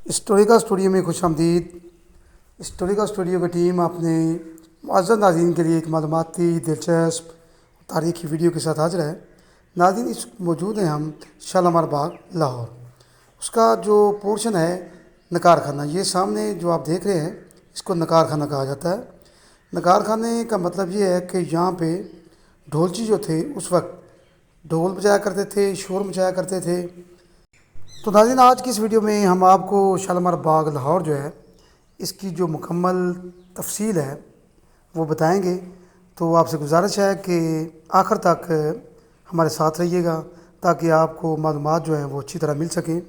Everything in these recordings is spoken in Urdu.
اسٹوریکا اسٹوڈیو میں خوش آمدید۔ اسٹوریکا اسٹوڈیو کی ٹیم اپنے معزز ناظرین کے لیے ایک معلوماتی دلچسپ تاریخی ویڈیو کے ساتھ حاضر ہے۔ ناظرین، اس موجود ہیں ہم شالامار باغ لاہور۔ اس کا جو پورشن ہے نگار خانہ، یہ سامنے جو آپ دیکھ رہے ہیں اس کو نگار خانہ کہا جاتا ہے۔ نگار خانے کا مطلب یہ ہے کہ یہاں پہ ڈھولچی جو تھے اس وقت ڈھول بجایا کرتے تھے، شور مچایا کرتے تھے۔ تو ناظرین، آج کی اس ویڈیو میں ہم آپ کو شالامار باغ لاہور جو ہے اس کی جو مکمل تفصیل ہے وہ بتائیں گے۔ تو آپ سے گزارش ہے کہ آخر تک ہمارے ساتھ رہیے گا تاکہ آپ کو معلومات جو ہیں وہ اچھی طرح مل سکیں۔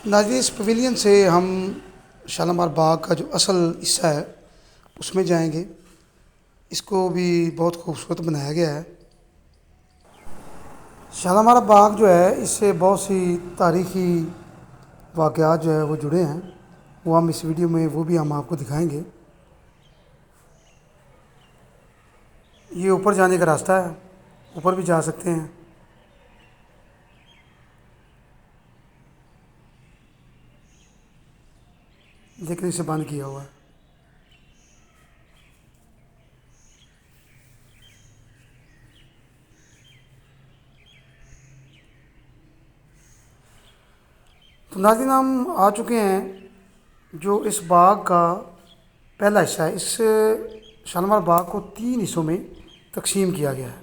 ناظرین، اس پویلین سے ہم شالامار باغ کا جو اصل حصہ ہے اس میں جائیں گے۔ اس کو بھی بہت خوبصورت بنایا گیا ہے۔ شالامار باغ جو ہے اس سے بہت سی تاریخی واقعات جو ہے وہ جڑے ہیں، وہ ہم اس ویڈیو میں وہ بھی ہم آپ کو دکھائیں گے۔ یہ اوپر جانے کا راستہ ہے، اوپر بھی جا سکتے ہیں۔ لیکن اسے بند کیا ہوا ہے۔ تو ناظرین، ہم آ چکے ہیں جو اس باغ کا پہلا حصہ ہے۔ اس شالامار باغ کو 3 حصوں میں تقسیم کیا گیا ہے۔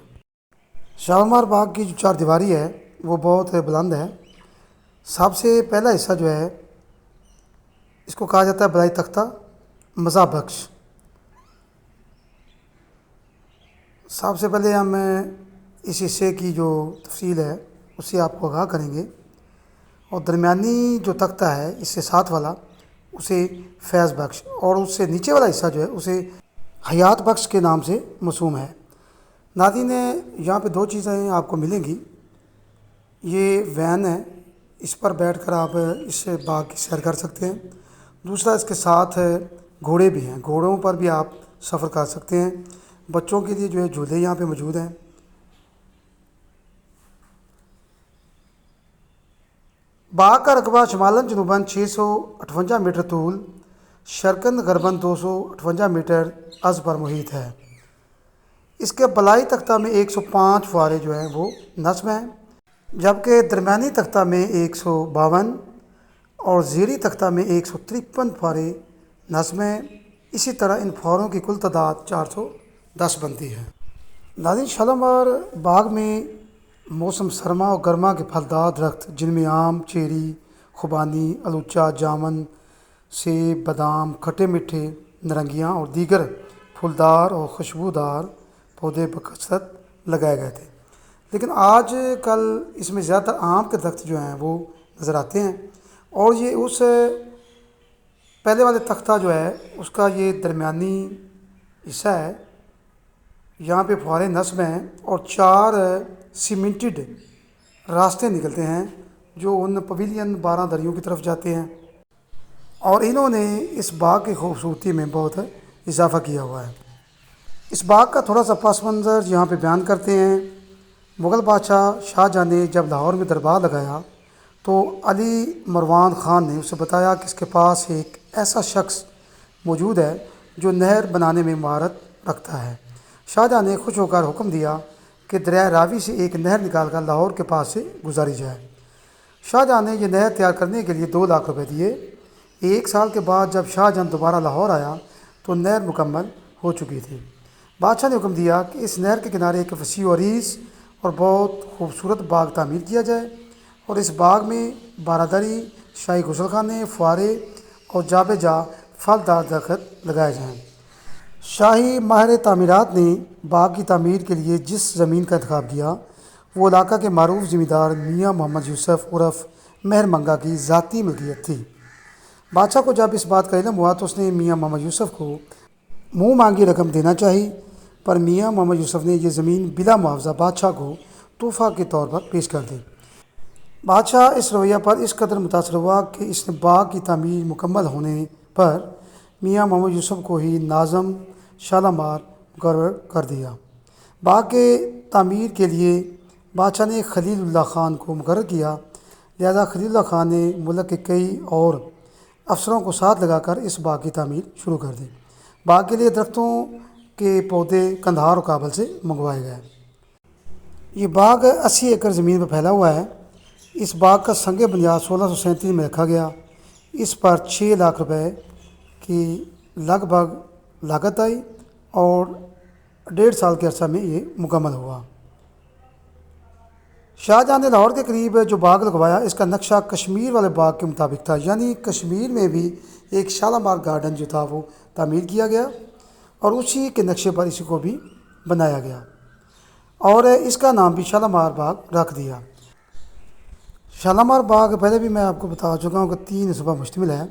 شالامار باغ کی جو 4 دیواری ہے وہ بہت بلند ہے۔ سب سے پہلا حصہ جو ہے اس کو کہا جاتا ہے بلائی تختہ مزہ بخش۔ سب سے پہلے ہم اس حصے کی جو تفصیل ہے اس سے آپ کو آگاہ کریں گے، اور درمیانی جو تختہ ہے اس سے ساتھ والا اسے فیض بخش، اور اس سے نیچے والا حصہ جو ہے اسے حیات بخش کے نام سے موسوم ہے۔ ناظرین، یہاں پہ 2 چیزیں آپ کو ملیں گی۔ یہ وین ہے، اس پر بیٹھ کر آپ اس باغ کی سیر کر سکتے ہیں۔ دوسرا، اس کے ساتھ گھوڑے بھی ہیں، گھوڑوں پر بھی آپ سفر کر سکتے ہیں۔ بچوں کے لیے جو ہے جھولے یہاں پہ موجود ہیں۔ باغ کا رقبہ شمالاً جنوباً 658 میٹر طول، شرقاً غرباً 258 میٹر عرض پر محیط ہے۔ اس کے بلائی تختہ میں 105 فوارے جو ہیں وہ نصب ہیں، جبکہ درمیانی تختہ میں 152 اور زیریں تختہ میں 153 فوارے نصب ہیں۔ اسی طرح ان فواروں کی کل تعداد 410 بنتی ہے۔ ناظرین، شالامار باغ میں موسم سرما اور گرما کے پھلدار درخت جن میں آم، چیری، خوبانی، الوچہ، جامن، سیب، بادام، کھٹے میٹھے، نارنگیاں اور دیگر پھولدار اور خوشبودار پودے بکثرت لگائے گئے تھے۔ لیکن آج کل اس میں زیادہ تر آم کے درخت جو ہیں وہ نظر آتے ہیں، اور یہ اس پہلے والے تختہ جو ہے اس کا یہ درمیانی حصہ ہے۔ یہاں پہ فوارے نصب ہیں اور 4 سیمنٹڈ راستے نکلتے ہیں جو ان پویلین 12 دریوں کی طرف جاتے ہیں، اور انہوں نے اس باغ کی خوبصورتی میں بہت اضافہ کیا ہوا ہے۔ اس باغ کا تھوڑا سا پس منظر یہاں پہ بیان کرتے ہیں۔ مغل بادشاہ شاہجہاں نے جب لاہور میں دربار لگایا تو علی مروان خان نے اسے بتایا کہ اس کے پاس ایک ایسا شخص موجود ہے جو نہر بنانے میں مہارت رکھتا ہے۔ شاہجہاں نے خوش ہو کر حکم دیا کہ دریائے راوی سے ایک نہر نکال کر لاہور کے پاس سے گزاری جائے۔ شاہجہاں نے یہ نہر تیار کرنے کے لیے 2 لاکھ روپے دیے۔ 1 سال کے بعد جب شاہجہاں دوبارہ لاہور آیا تو نہر مکمل ہو چکی تھی۔ بادشاہ نے حکم دیا کہ اس نہر کے کنارے ایک وسیع و عریض اور بہت خوبصورت باغ تعمیر کیا جائے، اور اس باغ میں 12 دری، شاہی غسل خانے، فوارے اور جا بے جا پھلدار درخت لگائے جائیں۔ شاہی ماہر تعمیرات نے باغ کی تعمیر کے لیے جس زمین کا انتخاب کیا وہ علاقہ کے معروف زمیندار میاں محمد یوسف عرف مہر منگا کی ذاتی ملکیت تھی۔ بادشاہ کو جب اس بات کا علم ہوا تو اس نے میاں محمد یوسف کو منہ مانگی رقم دینا چاہی، پر میاں محمد یوسف نے یہ زمین بلا معاوضہ بادشاہ کو تحفہ کے طور پر پیش کر دی۔ بادشاہ اس رویہ پر اس قدر متاثر ہوا کہ اس نے باغ کی تعمیر مکمل ہونے پر میاں محمد یوسف کو ہی ناظم شالامار مقرر کر دیا۔ باغ کے تعمیر کے لیے بادشاہ نے خلیل اللہ خان کو مقرر کیا، لہذا خلیل اللہ خان نے ملک کے کئی اور افسروں کو ساتھ لگا کر اس باغ کی تعمیر شروع کر دی۔ باغ کے لیے درختوں کے پودے قندھار اور کابل سے منگوائے گئے۔ یہ باغ 80 ایکڑ زمین پر پھیلا ہوا ہے۔ اس باغ کا سنگ بنیاد 1637 میں رکھا گیا۔ اس پر 6 لاکھ روپے کی لگ بھگ لاگت آئی اور 1.5 سال کے عرصہ میں یہ مکمل ہوا۔ شاہجہاں نے لاہور کے قریب جو باغ لگوایا اس کا نقشہ کشمیر والے باغ کے مطابق تھا، یعنی کشمیر میں بھی ایک شالامار گارڈن جو تھا وہ تعمیر کیا گیا اور اسی کے نقشے پر اسی کو بھی بنایا گیا اور اس کا نام بھی شالامار باغ رکھ دیا۔ شالامار باغ پہلے بھی میں آپ کو بتا چکا ہوں کہ 3 حصوں پر مشتمل ہے۔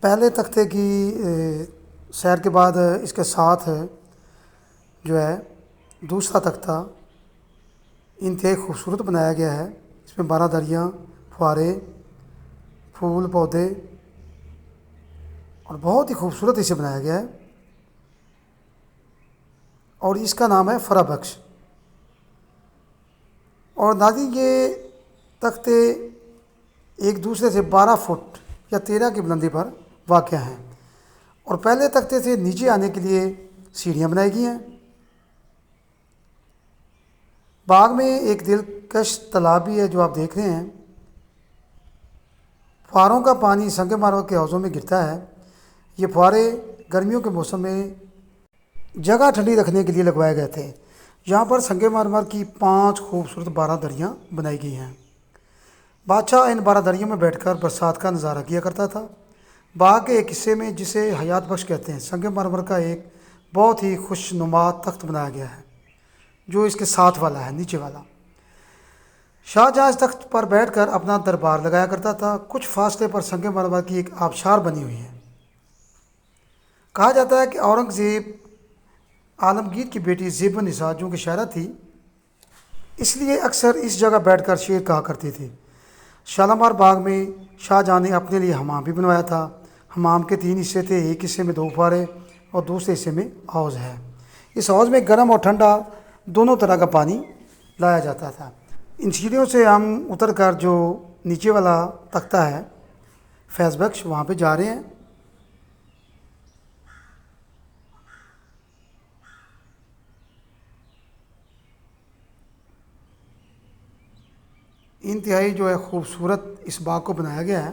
پہلے تختے کی سیر کے بعد اس کے ساتھ جو ہے دوسرا تختہ انتہائی خوبصورت بنایا گیا ہے۔ اس میں 12 دریاں، فوارے، پھول پودے اور بہت ہی خوبصورت اسے بنایا گیا ہے اور اس کا نام ہے فرح بخش۔ اور ناظرین یہ تختے ایک دوسرے سے 12 فٹ یا 13 کی بلندی پر واقع ہیں اور پہلے تختے سے نیچے آنے کے لیے سیڑھیاں بنائی گئی ہیں۔ باغ میں ایک دلکش تالاب بھی ہے جو آپ دیکھ رہے ہیں۔ فواروں کا پانی سنگ مرمر کے حوضوں میں گرتا ہے۔ یہ فوارے گرمیوں کے موسم میں جگہ ٹھنڈی رکھنے کے لیے لگوائے گئے تھے۔ یہاں پر سنگ مرمر کی 5 خوبصورت 12 دریاں بنائی گئی ہیں۔ بادشاہ ان 12 دریوں میں بیٹھ کر برسات کا نظارہ کیا کرتا تھا۔ باغ کے ایک حصے میں جسے حیات بخش کہتے ہیں سنگ مرمر کا ایک بہت ہی خوش نما تخت بنایا گیا ہے جو اس کے ساتھ والا ہے، نیچے والا۔ شاہجہاں اس تخت پر بیٹھ کر اپنا دربار لگایا کرتا تھا۔ کچھ فاصلے پر سنگ مرمر کی ایک آبشار بنی ہوئی ہے۔ کہا جاتا ہے کہ اورنگزیب عالمگیر کی بیٹی زیب النساء جو کہ شاعرہ تھی، اس لیے اکثر اس جگہ بیٹھ کر شعر کہا کرتی تھی۔ شالامار باغ میں شاہجہاں نے اپنے لیے حمام بھی بنوایا تھا۔ حمام کے 3 حصے تھے، ایک حصے میں 2 فوارے اور دوسرے حصے میں حوض ہے۔ اس حوض میں گرم اور ٹھنڈا دونوں طرح کا پانی لایا جاتا تھا۔ ان سیڑھیوں سے ہم اتر کر جو نیچے والا تختہ ہے فیض بخش وہاں پہ جا رہے ہیں۔ انتہائی جو ہے خوبصورت اس باغ کو بنایا گیا ہے۔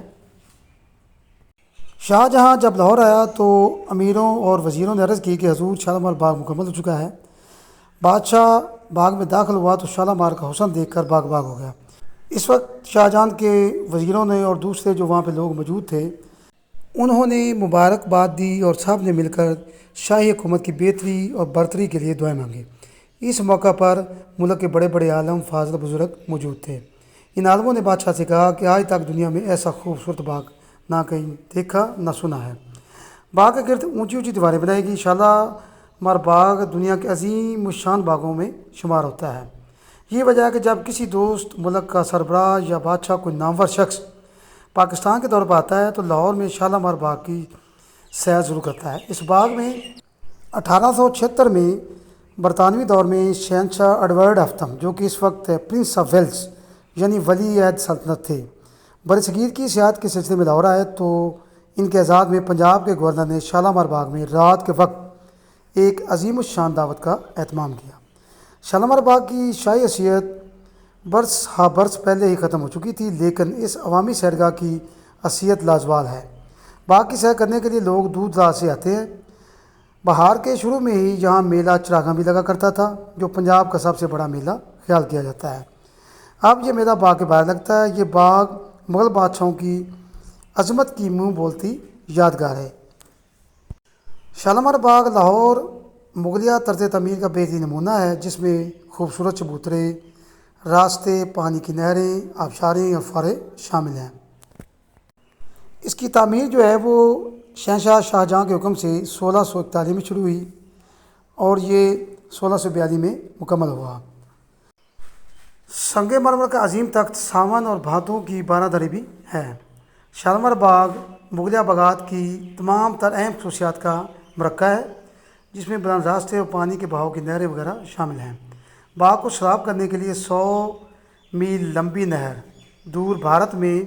شاہجہاں جب لاہور آیا تو امیروں اور وزیروں نے عرض کی کہ حضور شالامار باغ مکمل ہو چکا ہے۔ بادشاہ باغ میں داخل ہوا تو شالامار کا حسن دیکھ کر باغ باغ ہو گیا۔ اس وقت شاہجہاں کے وزیروں نے اور دوسرے جو وہاں پہ لوگ موجود تھے انہوں نے مبارکباد دی اور سب نے مل کر شاہی حکومت کی بہتری اور برتری کے لیے دعائیں مانگی۔ اس موقع پر ملک کے بڑے بڑے عالم فاضل بزرگ موجود تھے۔ ان عالموں نے بادشاہ سے کہا کہ آج تک دنیا میں ایسا خوبصورت باغ نہ کہیں دیکھا نہ سنا ہے۔ باغ کے گرد اونچی اونچی دیواریں بنائی گئی۔ شالامار باغ دنیا کے عظیم الشان باغوں میں شمار ہوتا ہے۔ یہ وجہ ہے کہ جب کسی دوست ملک کا سربراہ یا بادشاہ کوئی نامور شخص پاکستان کے دور پر آتا ہے تو لاہور میں شالامار باغ کی سیر ضرور کرتا ہے۔ اس باغ میں 1876 میں برطانوی دور میں شہنشاہ ایڈورڈ ہفتم جو کہ اس وقت پرنس آف ویلز یعنی ولی عہد سلطنت تھے، برصغیر کی سیاحت کے سلسلے میں لاہور آئے تو ان کے اعزاز میں پنجاب کے گورنر نے شالامار باغ میں رات کے وقت ایک عظیم الشان دعوت کا اہتمام کیا۔ شالامار باغ کی شاہی حیثیت برس ہا برس پہلے ہی ختم ہو چکی تھی، لیکن اس عوامی سیرگاہ کی حیثیت لازوال ہے۔ باغ کی سیر کرنے کے لیے لوگ دور دراز سے آتے ہیں۔ بہار کے شروع میں ہی یہاں میلہ چراغاں بھی لگا کرتا تھا جو پنجاب کا سب سے بڑا میلہ خیال کیا جاتا ہے۔ اب یہ میلہ باغ کے باہر لگتا ہے۔ یہ باغ مغل بادشاہوں کی عظمت کی منہ بولتی یادگار ہے۔ شالامار باغ لاہور مغلیہ طرز تعمیر کا بہترین نمونہ ہے جس میں خوبصورت چبوترے، راستے، پانی کی نہریں، آبشاریں اور فوارے شامل ہیں۔ اس کی تعمیر جو ہے وہ شہنشاہ شاہجہاں کے حکم سے 1641 میں شروع ہوئی اور یہ 1642 میں مکمل ہوا۔ سنگ مرمر کا عظیم تخت، ساون اور بھانتوں کی 12 دری بھی ہے۔ شالامار باغ مغلیہ باغات کی تمام تر اہم خصوصیات کا مرکہ ہے جس میں بلند راستے اور پانی کے بہاؤ کی نہریں وغیرہ شامل ہیں۔ باغ کو سیراب کرنے کے لیے 100 میل لمبی نہر دور بھارت میں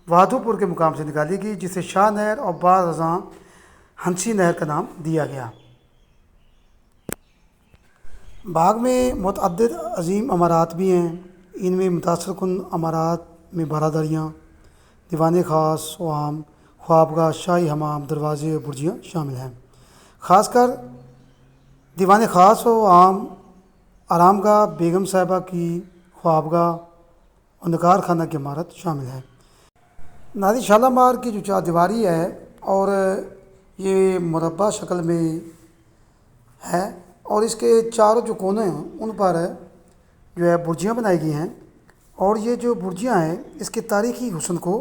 وادھو پور کے مقام سے نکالی گئی، جسے شاہ نہر اور بعد ازاں ہنسی نہر کا نام دیا گیا۔ باغ میں متعدد عظیم عمارات بھی ہیں۔ ان میں متاثر کن عمارات میں برادریاں، دیوان خاص و عام، خوابگاہ، شاہی حمام، دروازے اور برجیاں شامل ہیں۔ خاص کر دیوان خاص و عام، آرام گاہ، بیگم صاحبہ کی خوابگاہ اور نگار خانہ کی عمارت شامل ہے۔ ناظرین، شالیمار کی جو چار دیواری ہے اور یہ مربع شکل میں ہے، اور اس کے چاروں جو کونے ہیں ان پر جو ہے برجیاں بنائی گئی ہیں، اور یہ جو برجیاں ہیں اس کے تاریخی حسن کو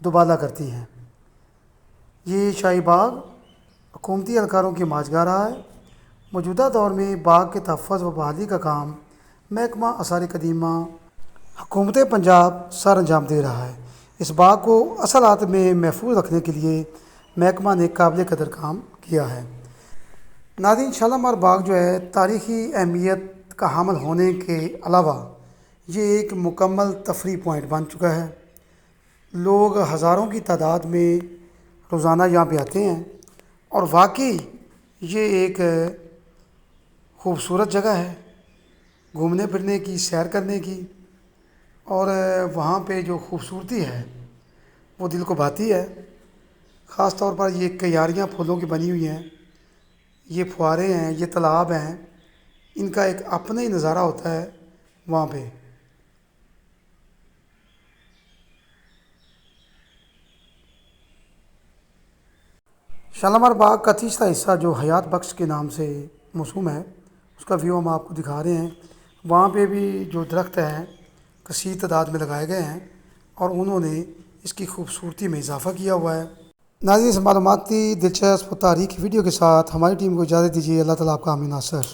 دوبالا کرتی ہیں۔ یہ شاہی باغ حکومتی اہلکاروں کی ماجگاہ رہا ہے۔ موجودہ دور میں باغ کے تحفظ و بحالی کا کام محکمہ آثار قدیمہ حکومت پنجاب سر انجام دے رہا ہے۔ اس باغ کو اصل حالت میں محفوظ رکھنے کے لیے محکمہ نے قابل قدر کام کیا ہے۔ ناظرین، شالیمار باغ جو ہے تاریخی اہمیت کا حامل ہونے کے علاوہ یہ ایک مکمل تفریح پوائنٹ بن چکا ہے۔ لوگ ہزاروں کی تعداد میں روزانہ یہاں پہ آتے ہیں، اور واقعی یہ ایک خوبصورت جگہ ہے گھومنے پھرنے کی، سیر کرنے کی، اور وہاں پہ جو خوبصورتی ہے وہ دل کو بھاتی ہے۔ خاص طور پر یہ کیاریاں پھولوں کی بنی ہوئی ہیں، یہ پھوارے ہیں، یہ تالاب ہیں، ان کا ایک اپنا ہی نظارہ ہوتا ہے وہاں پہ۔ شالیمار باغ کا تیسرا حصہ جو حیات بخش کے نام سے موسوم ہے، اس کا ویو ہم آپ کو دکھا رہے ہیں۔ وہاں پہ بھی جو درخت ہیں کثیر تعداد میں لگائے گئے ہیں، اور انہوں نے اس کی خوبصورتی میں اضافہ کیا ہوا ہے۔ ناظرین، اس معلوماتی دلچسپ و تاریخی ویڈیو کے ساتھ ہماری ٹیم کو اجازت دیجیے۔ اللہ تعالیٰ آپ کا حامی ناصر۔